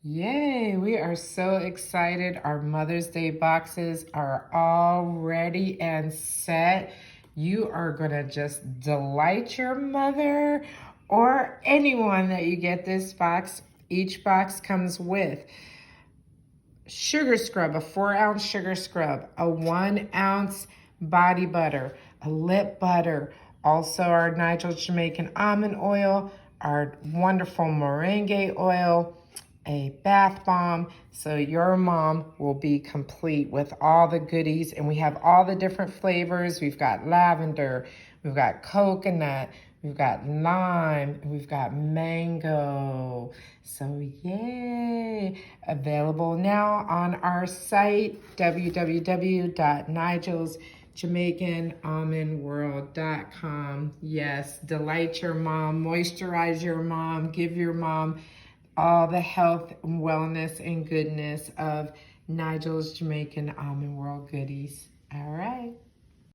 Yay, we are so excited. Our Mother's Day boxes are all ready and set. You are going to just delight your mother or anyone that you get this box. Each box comes with sugar scrub, a 4-ounce sugar scrub, a 1-ounce body butter, a lip butter, also our Nigel's Jamaican almond oil, our wonderful meringue oil, a bath bomb, so your mom will be complete with all the goodies. And we have all the different flavors. We've got lavender, we've got coconut, we've got lime, and we've got mango. So yay! Available now on our site, www.nigelsjamaicanalmondworld.com. Yes, delight your mom, moisturize your mom, give your mom all the health and wellness and goodness of Nigel's Jamaican Almond World goodies. All right.